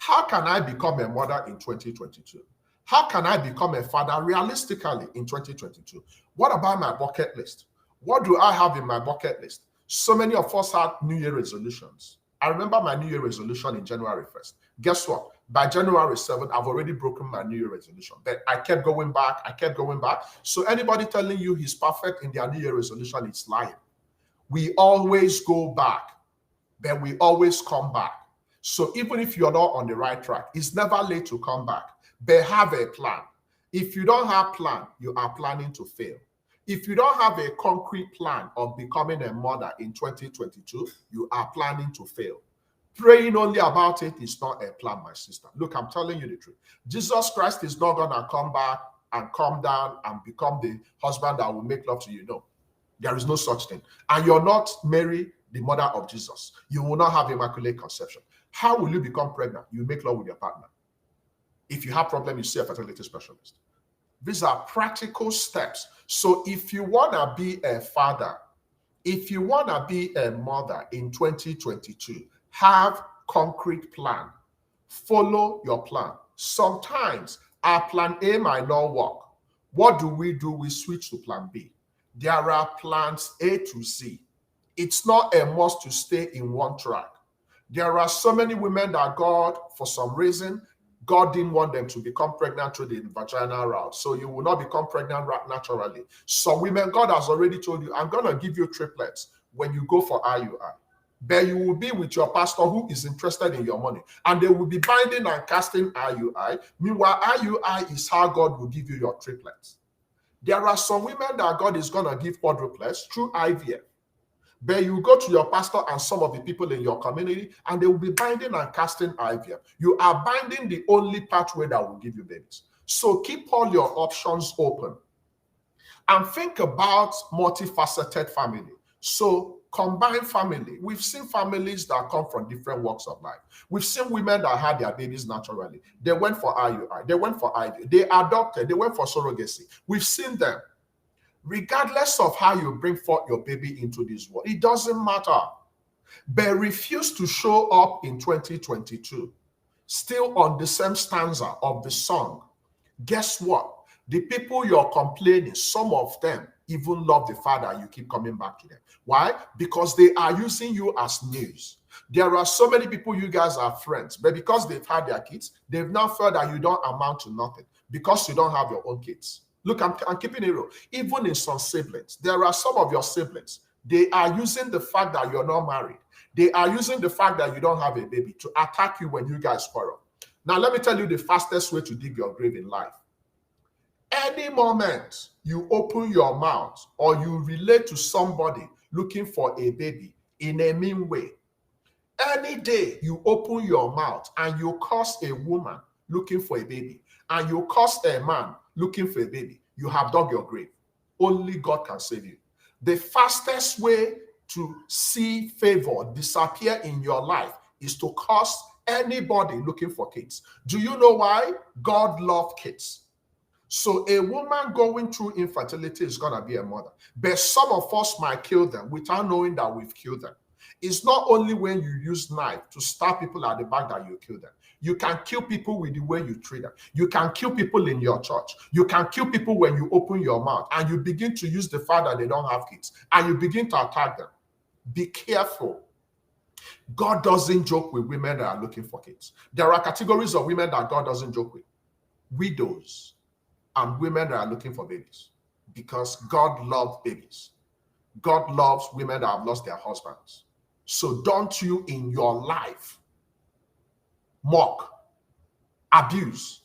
How can I become a mother in 2022? How can I become a father realistically in 2022? What about my bucket list? What do I have in my bucket list? So many of us had New Year resolutions. I remember my New Year resolution in January 1st. Guess what? By January 7th, I've already broken my New Year resolution. But I kept going back. So anybody telling you he's perfect in their New Year resolution, it's lying. We always go back, but we always come back. So even if you're not on the right track, it's never late to come back. But have a plan. If you don't have a plan, you are planning to fail. If you don't have a concrete plan of becoming a mother in 2022, you are planning to fail. Praying only about it is not a plan, my sister. Look, I'm telling you the truth. Jesus Christ is not going to come back and come down and become the husband that will make love to you. No, there is no such thing. And you're not Mary, the mother of Jesus. You will not have immaculate conception. How will you become pregnant? You make love with your partner. If you have problem, you see a fertility specialist. These are practical steps. So if you want to be a father, if you want to be a mother in 2022, have concrete plan. Follow your plan. Sometimes our plan A might not work. What do? We switch to plan B. There are plans A to Z. It's not a must to stay in one track. There are so many women that God, for some reason, God didn't want them to become pregnant through the vaginal route. So you will not become pregnant naturally. Some women, God has already told you, I'm going to give you triplets when you go for IUI. But you will be with your pastor who is interested in your money. And they will be binding and casting IUI. Meanwhile, IUI is how God will give you your triplets. There are some women that God is going to give quadruplets through IVF. But you go to your pastor and some of the people in your community, and they will be binding and casting IVF. You are binding the only pathway that will give you babies. So keep all your options open. And think about multifaceted family. So combined family. We've seen families that come from different walks of life. We've seen women that had their babies naturally. They went for IUI. They went for IVF. They adopted. They went for surrogacy. We've seen them. Regardless of how you bring forth your baby into this world, it doesn't matter. But refuse to show up in 2022, still on the same stanza of the song. Guess what? The people you're complaining, some of them even love the fact that you keep coming back to them. Why? Because they are using you as news. There are so many people, you guys are friends, but because they've had their kids, they've now felt that you don't amount to nothing because you don't have your own kids. Look, I'm keeping it real. Even in some siblings, there are some of your siblings, they are using the fact that you're not married. They are using the fact that you don't have a baby to attack you when you guys quarrel. Now, let me tell you the fastest way to dig your grave in life. Any moment you open your mouth or you relate to somebody looking for a baby in a mean way, any day you open your mouth and you curse a woman looking for a baby and you curse a man looking for a baby, you have dug your grave. Only God can save you. The fastest way to see favor disappear in your life is to curse anybody looking for kids. Do you know why? God loves kids. So a woman going through infertility is going to be a mother. But some of us might kill them without knowing that we've killed them. It's not only when you use knife to stab people at the back that you kill them. You can kill people with the way you treat them. You can kill people in your church. You can kill people when you open your mouth and you begin to use the fact that they don't have kids and you begin to attack them. Be careful. God doesn't joke with women that are looking for kids. There are categories of women that God doesn't joke with. Widows and women that are looking for babies, because God loves babies. God loves women that have lost their husbands. So don't you in your life mock, abuse,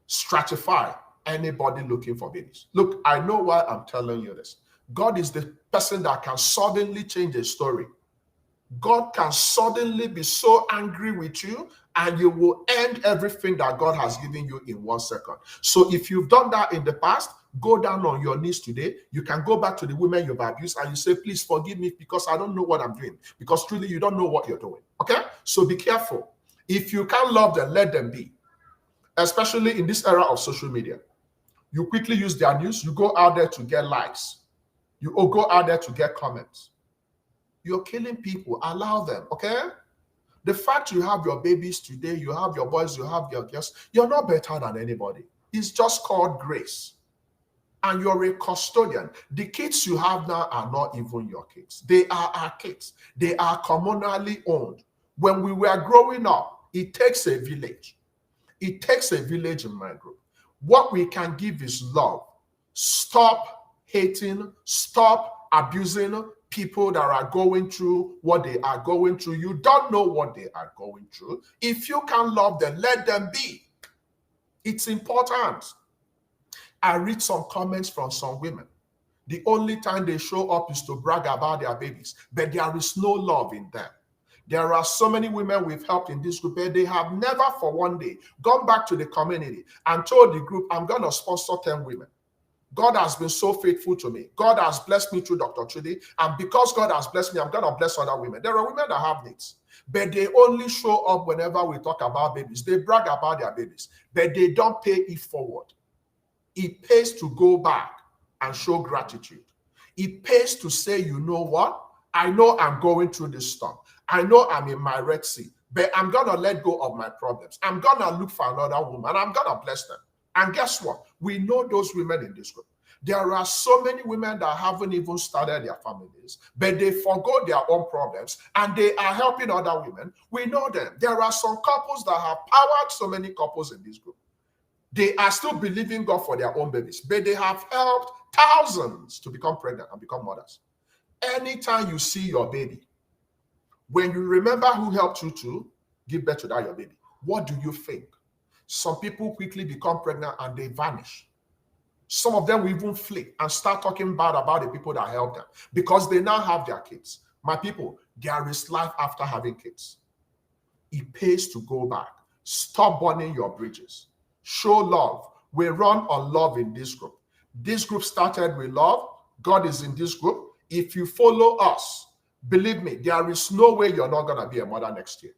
stratify anybody looking for babies. Look, I know why I'm telling you this. God is the person that can suddenly change a story. God can suddenly be so angry with you and you will end everything that God has given you in 1 second. So if you've done that in the past, go down on your knees today. You can go back to the women you've abused and you say, please forgive me because I don't know what I'm doing. Because truly you don't know what you're doing. Okay? So be careful. If you can't love them, let them be. Especially in this era of social media. You quickly use their news. You go out there to get likes. You go out there to get comments. You're killing people. Allow them, okay? The fact you have your babies today, you have your boys, you have your girls, you're not better than anybody. It's just called grace. And you're a custodian. The kids you have now are not even your kids. They are our kids. They are communally owned. When we were growing up, it takes a village. It takes a village in my group. What we can give is love. Stop hating. Stop abusing people that are going through what they are going through. You don't know what they are going through. If you can love them, let them be. It's important. I read some comments from some women. The only time they show up is to brag about their babies, but there is no love in them. There are so many women we've helped in this group, but they have never for one day gone back to the community and told the group, I'm going to sponsor 10 women. God has been so faithful to me. God has blessed me through Dr. Chudi. And because God has blessed me, I'm going to bless other women. There are women that have needs, but they only show up whenever we talk about babies. They brag about their babies, but they don't pay it forward. It pays to go back and show gratitude. It pays to say, you know what? I know I'm going through this storm. I know I'm in my Red Sea, but I'm going to let go of my problems. I'm going to look for another woman. I'm going to bless them. And guess what? We know those women in this group. There are so many women that haven't even started their families, but they forgo their own problems and they are helping other women. We know them. There are some couples that have powered so many couples in this group. They are still believing God for their own babies, but they have helped thousands to become pregnant and become mothers. Anytime you see your baby, when you remember who helped you to give birth to that your baby, what do you think? Some people quickly become pregnant and they vanish. Some of them will even flee and start talking bad about the people that helped them because they now have their kids. My people, there is life after having kids. It pays to go back. Stop burning your bridges. Show love. We run on love in this group. This group started with love. God is in this group. If you follow us, believe me, there is no way you're not going to be a mother next year.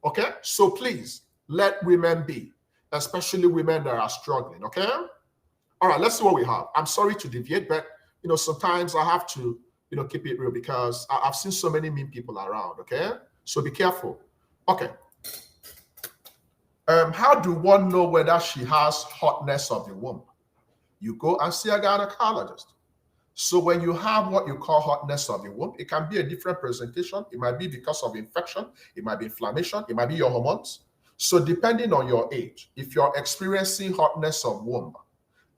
Okay? So please, let women be, especially women that are struggling. Okay? All right, let's see what we have. I'm sorry to deviate, but, sometimes I have to, keep it real because I've seen so many mean people around. Okay? So be careful. Okay. How do one know whether she has hotness of the womb? You go and see a gynecologist. So when you have what you call hotness of the womb, it can be a different presentation. It might be because of infection. It might be inflammation. It might be your hormones. So depending on your age, if you're experiencing hotness of womb,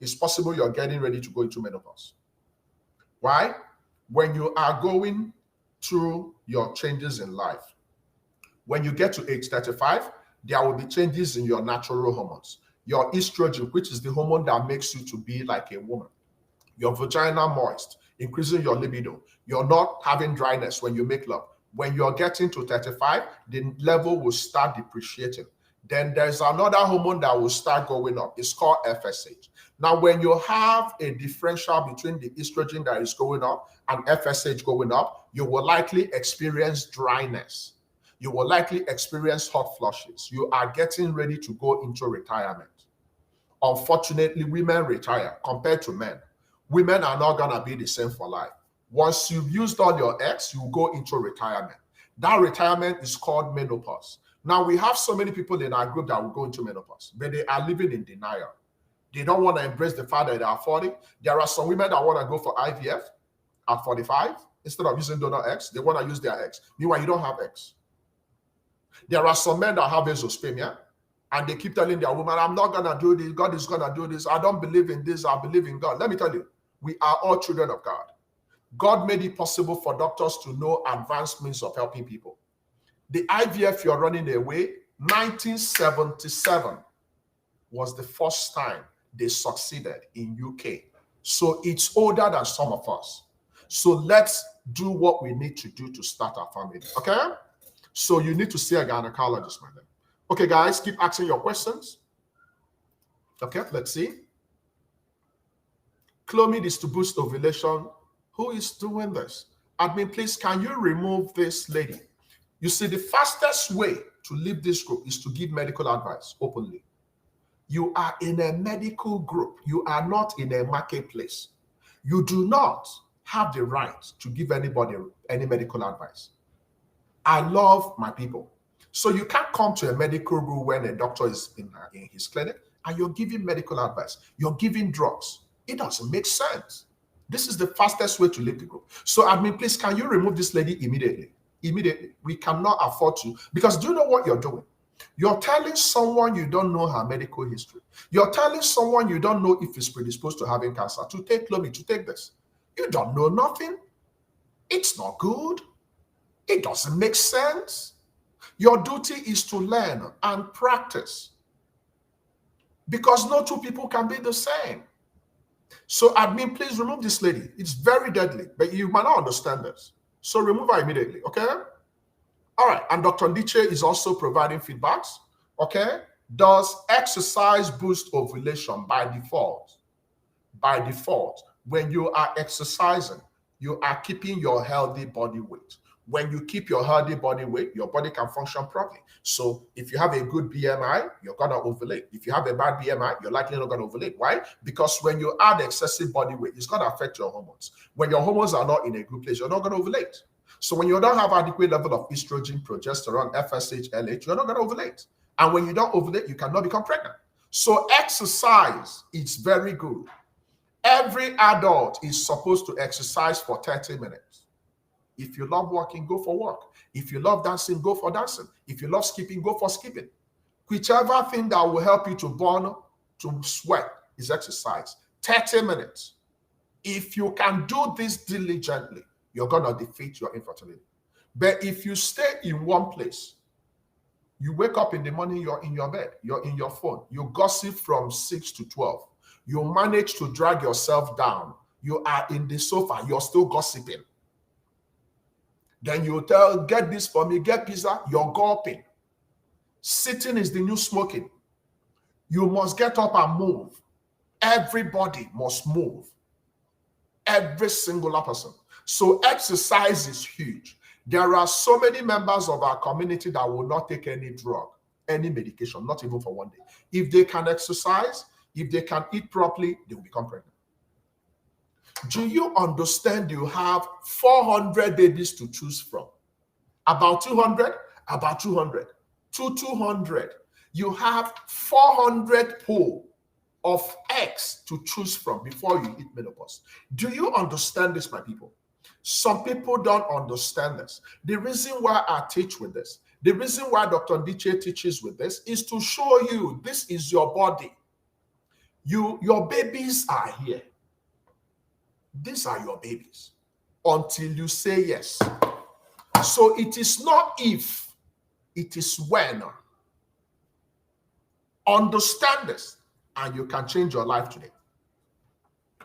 it's possible you're getting ready to go into menopause. Why? When you are going through your changes in life, when you get to age 35, there will be changes in your natural hormones. your estrogen, which is the hormone that makes you to be like a woman. Your vagina moist, increasing your libido. You're not having dryness when you make love. When you're getting to 35, the level will start depreciating. Then there's another hormone that will start going up. It's called FSH. Now, when you have a differential between the estrogen that is going up and FSH going up, you will likely experience dryness. You will likely experience hot flushes. You are getting ready to go into retirement. Unfortunately, women retire compared to men. Women are not going to be the same for life. Once you've used all your eggs, you go into retirement. That retirement is called menopause. Now, we have so many people in our group that will go into menopause, but they are living in denial. They don't want to embrace the fact that they are 40. There are some women that want to go for IVF at 45. Instead of using donor eggs, they want to use their eggs. Meanwhile, you don't have eggs. There are some men that have azoospermia, and they keep telling their woman, I'm not going to do this. God is going to do this. I don't believe in this. I believe in God. Let me tell you, we are all children of God. God made it possible for doctors to know advanced means of helping people. The IVF you're running away, 1977 was the first time they succeeded in UK. So it's older than some of us. So let's do what we need to do to start our family, okay? So you need to see a gynecologist, my man. Okay, guys, keep asking your questions. Okay, let's see. Clomid is to boost ovulation. Who is doing this? Admin, please, can you remove this lady? You see, the fastest way to leave this group is to give medical advice openly. You are in a medical group. You are not in a marketplace. You do not have the right to give anybody any medical advice. I love my people. So you can't come to a medical group when a doctor is in his clinic and you're giving medical advice. You're giving drugs. It doesn't make sense. This is the fastest way to leave the group. So admin, please, can you remove this lady immediately? Immediately. We cannot afford to. Because do you know what you're doing? You're telling someone you don't know her medical history. You're telling someone you don't know if he's predisposed to having cancer to take Clomid, to take this. You don't know nothing. It's not good. It doesn't make sense. Your duty is to learn and practice. Because no two people can be the same. So admin, please remove this lady. It's very deadly, but you might not understand this. So remove her immediately, okay? All right, and Dr. Ndiche is also providing feedbacks, okay? Does exercise boost ovulation by default? By default, when you are exercising, you are keeping your healthy body weight. When you keep your healthy body weight, your body can function properly. So if you have a good BMI, you're going to ovulate. If you have a bad BMI, you're likely not going to ovulate. Why? Because when you add excessive body weight, it's going to affect your hormones. When your hormones are not in a good place, you're not going to ovulate. So when you don't have adequate level of estrogen, progesterone, FSH, LH, you're not going to ovulate. And when you don't ovulate, you cannot become pregnant. So exercise is very good. Every adult is supposed to exercise for 30 minutes. If you love walking, go for walk. If you love dancing, go for dancing. If you love skipping, go for skipping. Whichever thing that will help you to burn, to sweat is exercise. 30 minutes. If you can do this diligently, you're going to defeat your infertility. But if you stay in one place, you wake up in the morning, you're in your bed, you're in your phone, you gossip from 6 to 12. You manage to drag yourself down. You are in the sofa, you're still gossiping. Then you tell, get this for me, get pizza, you're gulping. Sitting is the new smoking. You must get up and move. Everybody must move. Every single person. So exercise is huge. There are so many members of our community that will not take any drug, any medication, not even for one day. If they can exercise, if they can eat properly, they will become pregnant. Do you understand you have 400 babies to choose from? About 200? About 200. 200. You have 400 pool of eggs to choose from before you hit menopause. Do you understand this, my people? Some people don't understand this. The reason why I teach with this, the reason why Dr. Ndiche teaches with this is to show you this is your body. Your babies are here. These are your babies until you say yes. So it is not if, it is when. Understand this. and you can change your life today.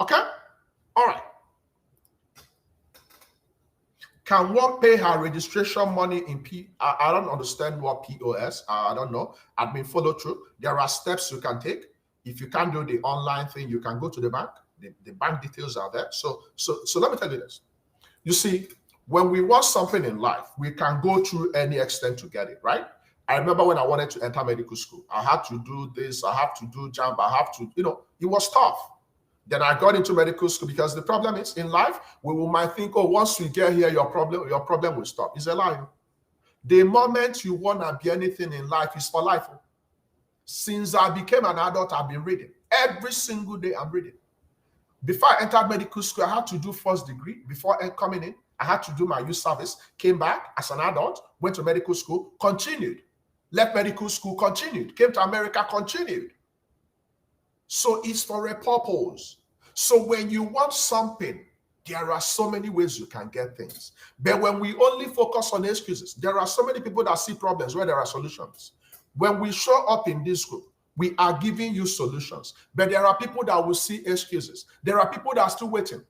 Okay? All right. Can one pay her registration money in I don't understand what POS. I don't know. Admin follow through. There are steps you can take. If you can't do the online thing, you can go to the bank. The bank details are there. So let me tell you this. You see, when we want something in life, we can go through any extent to get it, right? I remember when I wanted to enter medical school, I had to do this, I have to do jump, I have to, it was tough. Then I got into medical school because the problem is in life, we might think, oh, once we get here, your problem will stop. It's a lie. The moment you want to be anything in life is for life. Since I became an adult, I've been reading. Every single day I'm reading. Before I entered medical school, I had to do first degree. Before coming in, I had to do my youth service, came back as an adult, went to medical school, continued. Left medical school, continued. Came to America, continued. So it's for a purpose. So when you want something, there are so many ways you can get things. But when we only focus on excuses, there are so many people that see problems where there are solutions. When we show up in this group, we are giving you solutions. But there are people that will see excuses. There are people that are still waiting.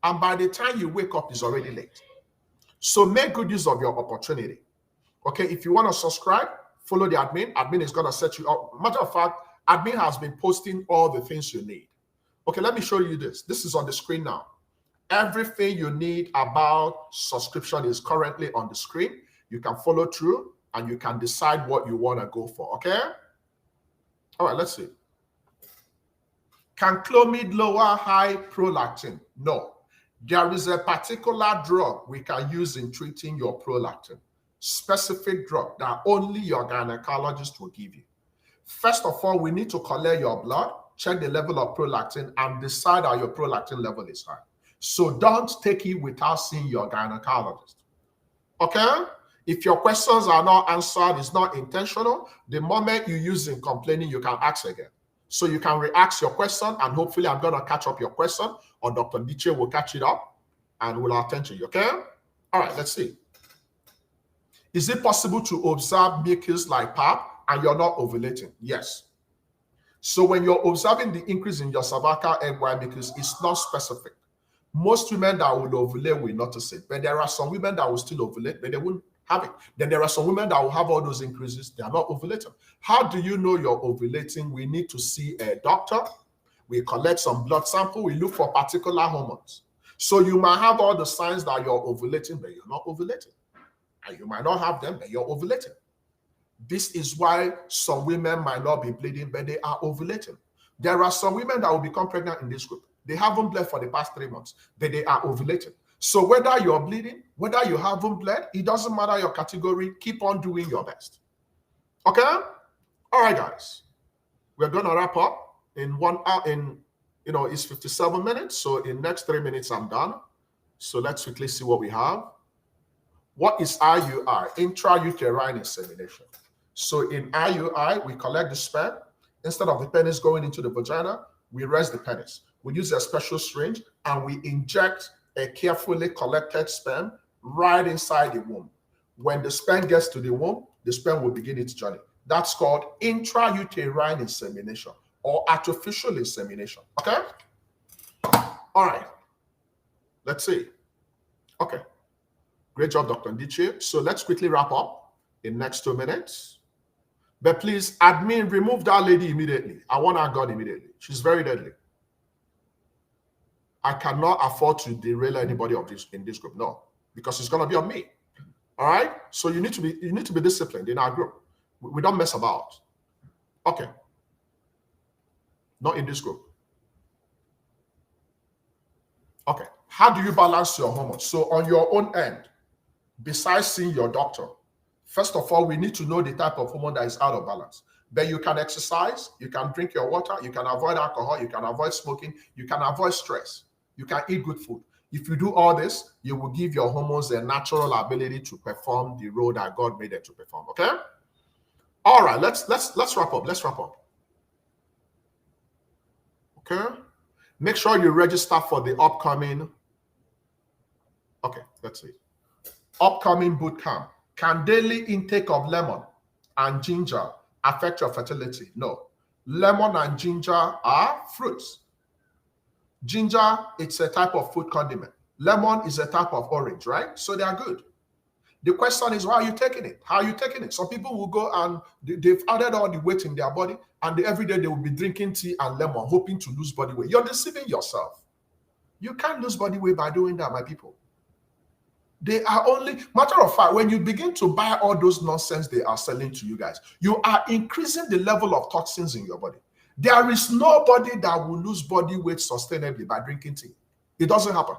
And by the time you wake up, it's already late. So make good use of your opportunity. Okay, if you want to subscribe, follow the admin. Admin is going to set you up. Matter of fact, admin has been posting all the things you need. Okay, let me show you this. This is on the screen now. Everything you need about subscription is currently on the screen. You can follow through and you can decide what you want to go for, okay? All right, let's see. Can Clomid lower high prolactin? No. There is a particular drug we can use in treating your prolactin. Specific drug that only your gynecologist will give you. First of all, we need to collect your blood, check the level of prolactin, and decide how your prolactin level is high. So don't take it without seeing your gynecologist. Okay? If your questions are not answered, it's not intentional, the moment you use in complaining, you can ask again. So you can re-ask your question, and hopefully I'm going to catch up your question, or Dr. Diche will catch it up, and will attend to you, okay? All right, let's see. Is it possible to observe mucus like pap and you're not ovulating? Yes. So when you're observing the increase in your cervical egg white mucus, it's not specific. Most women that will ovulate will notice it, but there are some women that will still ovulate, but they won't have it. Then there are some women that will have all those increases. They are not ovulating. How do you know you're ovulating? We need to see a doctor. We collect some blood sample. We look for particular hormones. So you might have all the signs that you're ovulating, but you're not ovulating. And you might not have them, but you're ovulating. This is why some women might not be bleeding, but they are ovulating. There are some women that will become pregnant in this group. They haven't bled for the past 3 months, but they are ovulating. So whether you're bleeding, whether you haven't bled, it doesn't matter your category. Keep on doing your best. Okay? All right, guys. We're going to wrap up in 1 hour. It's 57 minutes. So in next 3 minutes, I'm done. So let's quickly see what we have. What is IUI? Intrauterine insemination. So in IUI, we collect the sperm. Instead of the penis going into the vagina, we rest the penis. We use a special syringe and we inject a carefully collected sperm right inside the womb. When the sperm gets to the womb, the sperm will begin its journey. That's called intrauterine insemination or artificial insemination. Okay? All right. Let's see. Okay. Great job, Dr. Ndiche. So let's quickly wrap up in next 2 minutes. But please, admin, remove that lady immediately. I want her gone immediately. She's very deadly. I cannot afford to derail anybody in this group. No, because it's going to be on me. All right? So you need to be disciplined in our group. We don't mess about. Okay. Not in this group. Okay. How do you balance your hormones? So on your own end, besides seeing your doctor, first of all, we need to know the type of hormone that is out of balance. Then you can exercise, you can drink your water, you can avoid alcohol, you can avoid smoking, you can avoid stress, you can eat good food. If you do all this, you will give your hormones a natural ability to perform the role that God made them to perform. Okay? All right, let's wrap up. Let's wrap up. Okay? Make sure you register for the upcoming. Okay, let's see. Upcoming boot camp. Can daily intake of lemon and ginger affect your fertility? No. Lemon and ginger are fruits. Ginger, it's a type of food condiment. Lemon is a type of orange, right? So they are good. The question is, why are you taking it? How are you taking it? Some people will go and they've added all the weight in their body, and every day they will be drinking tea and lemon, hoping to lose body weight. You're deceiving yourself. You can't lose body weight by doing that, my people. They are only, matter of fact, when you begin to buy all those nonsense they are selling to you guys, you are increasing the level of toxins in your body. There is nobody that will lose body weight sustainably by drinking tea. It doesn't happen.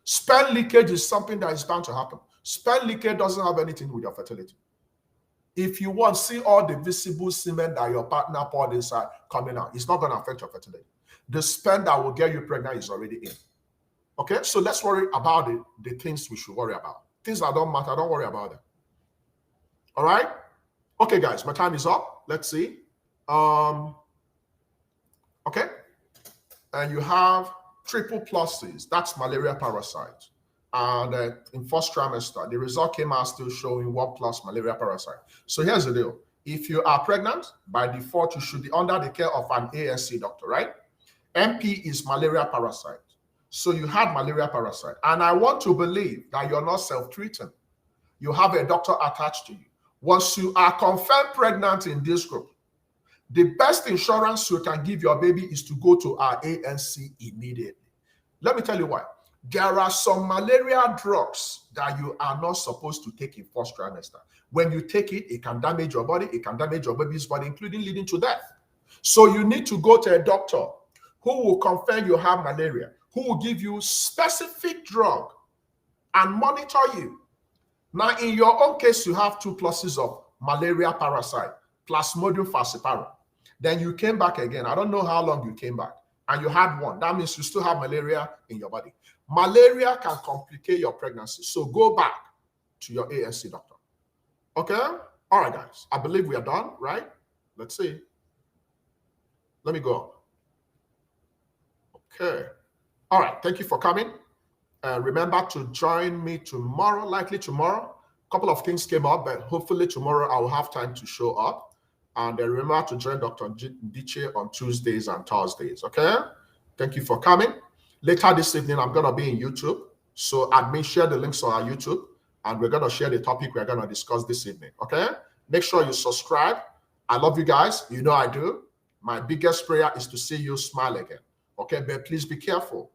Sperm leakage is something that is bound to happen. Sperm leakage doesn't have anything with your fertility. If you want, see all the visible semen that your partner poured inside coming out. It's not going to affect your fertility. The sperm that will get you pregnant is already in. Okay, so let's worry about the things we should worry about. Things that don't matter, don't worry about them. All right? Okay, guys, my time is up. Let's see. Okay. And you have triple pluses. That's malaria parasite. And in first trimester, the result came out still showing 1+ malaria parasite. So here's the deal. If you are pregnant, by default, you should be under the care of an ANC doctor, right? MP is malaria parasite. So you had malaria parasite. And I want to believe that you're not self-treating. You have a doctor attached to you. Once you are confirmed pregnant in this group, the best insurance you can give your baby is to go to our ANC immediately. Let me tell you why. There are some malaria drugs that you are not supposed to take in first trimester. When you take it, it can damage your body, it can damage your baby's body, including leading to death. So you need to go to a doctor who will confirm you have malaria, who will give you specific drug and monitor you. Now, in your own case, you have 2 pluses of malaria parasite, Plasmodium falciparum. Then you came back again. I don't know how long you came back. And you had 1. That means you still have malaria in your body. Malaria can complicate your pregnancy. So go back to your ANC doctor. Okay? All right, guys. I believe we are done, right? Let's see. Let me go. Okay. All right. Thank you for coming. Remember to join me tomorrow, likely tomorrow. A couple of things came up, but hopefully tomorrow I will have time to show up. And remember to join Dr. Diche on Tuesdays and Thursdays, okay? Thank you for coming. Later this evening, I'm going to be in YouTube. So admin, share the links on our YouTube, and we're going to share the topic we're going to discuss this evening, okay? Make sure you subscribe. I love you guys. You know I do. My biggest prayer is to see you smile again, okay? But please be careful.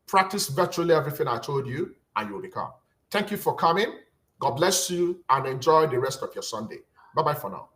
Practice virtually everything I told you, and you'll become. Thank you for coming. God bless you, and enjoy the rest of your Sunday. Bye-bye for now.